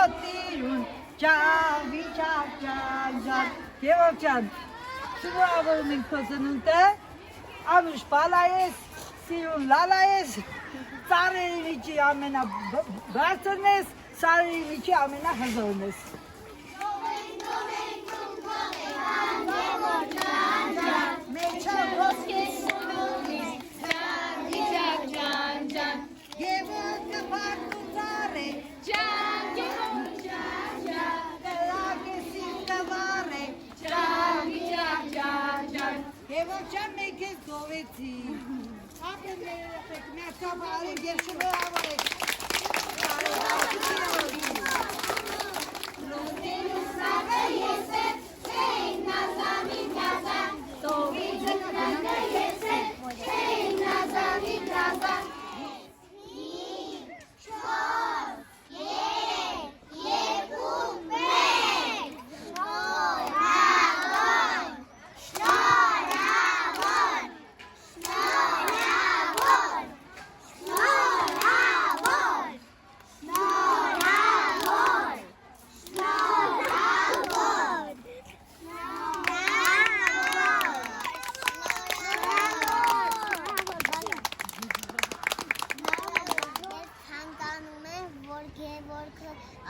Ոտիրուն Ճավի ճան Եվով ճան Շնորհավորում ենք քո ծնունդը Անուշ բալա ես Սիրուն լալա ես Ծառերի միջի ամենաբարձրն ես Սարերի միջի ամենահզորն ես Մեջը ոսկես Եվոքը պարտու ծառ է Ճան Դրագեսի կվար է Ճան Եվոք ճան մեկ ես գովեցի Ապեն ներապեք միացավ արեք և շնորհավորեք Լոդենու սաղը ես է Չեին նազամի նազան Տովի ձնանը ես է Չեին նազամի նազան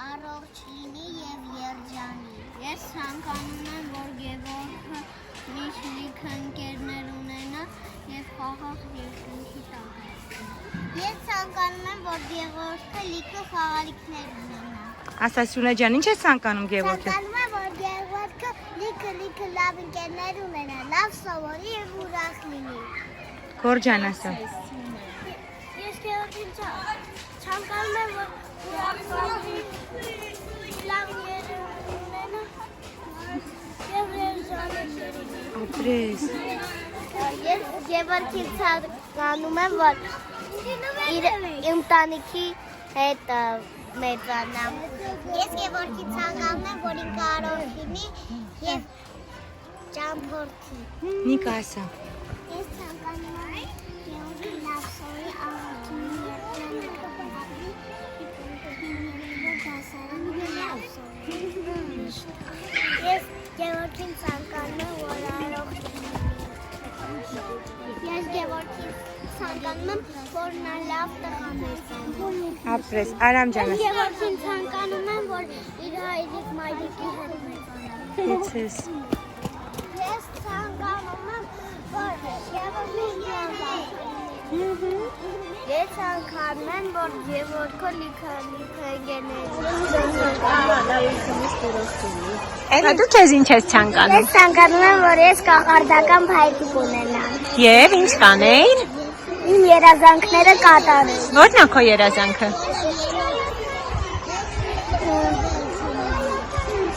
Առողջ լինի և երջանի։ Ես ցանկանում եմ, որ Գևորգը լիք ընկերներ ունենա և խաղաղ երկնքի տակ։ Ես ցանկանում եմ, որ Գևորգը լիքը խաղալիքներ ունենա։ Ասա Սյունե ջան, ինչ ես ցանկանում Գևորգը։ Ցանկանում եմ, որ Գևորգը լիքը լավ ընկերներ ունենա, լավ սովորի և ուրախ լինի։ Գորջան ասա։ Ես Գևորգին ցանկանում եմ, որ Ապրես։ Ես Գևորգին ցանկանում եմ, որ իր ընտանիքի հետ մեծանա։ Ես Գևորգին ցանկանում եմ, որ ինքը առողջ լինի և ճամփորդի։ Նիկա ասա։ Ես ցանկանում եմ Գևորգին լավ սովորի, առողջ լինի Ես Գևորգին ցանկանում եմ, որ առողջ լինի։ Ես Գևորգին ցանկանում եմ, որ նա լավ տղամարդ լինի։ Ապրես, Արամ ջան ասա։ Գևորգին ցանկանում եմ, որ իր հայրիկ մայրիկի հետ մեծանա։ Եցես։ Ես ցանկանում եմ, որ Գևորգին Ես ցանկանում եմ, որ Գևորգը լիքը ընկերներ Էլի դու քեզ ինչ ես ցանկանում։ Ես ցանկանում եմ, որ ես կախարդական փայտիկ ունենամ։ Եվ ինչ կանեիր։ Իմ երազանքները կատարել։ Ո՞րն է քո երազանքը։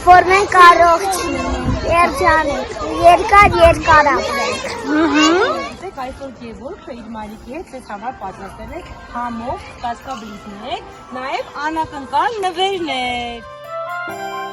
Որ մենք առողջ լինենք, երջանենք, երկար ապրենք։ Այսօր Գևորգը իր մայրիկի հետ ձեզ համար պատրաստել է համով կասկաբլիթներ, նաև անակնկալ նվերներ։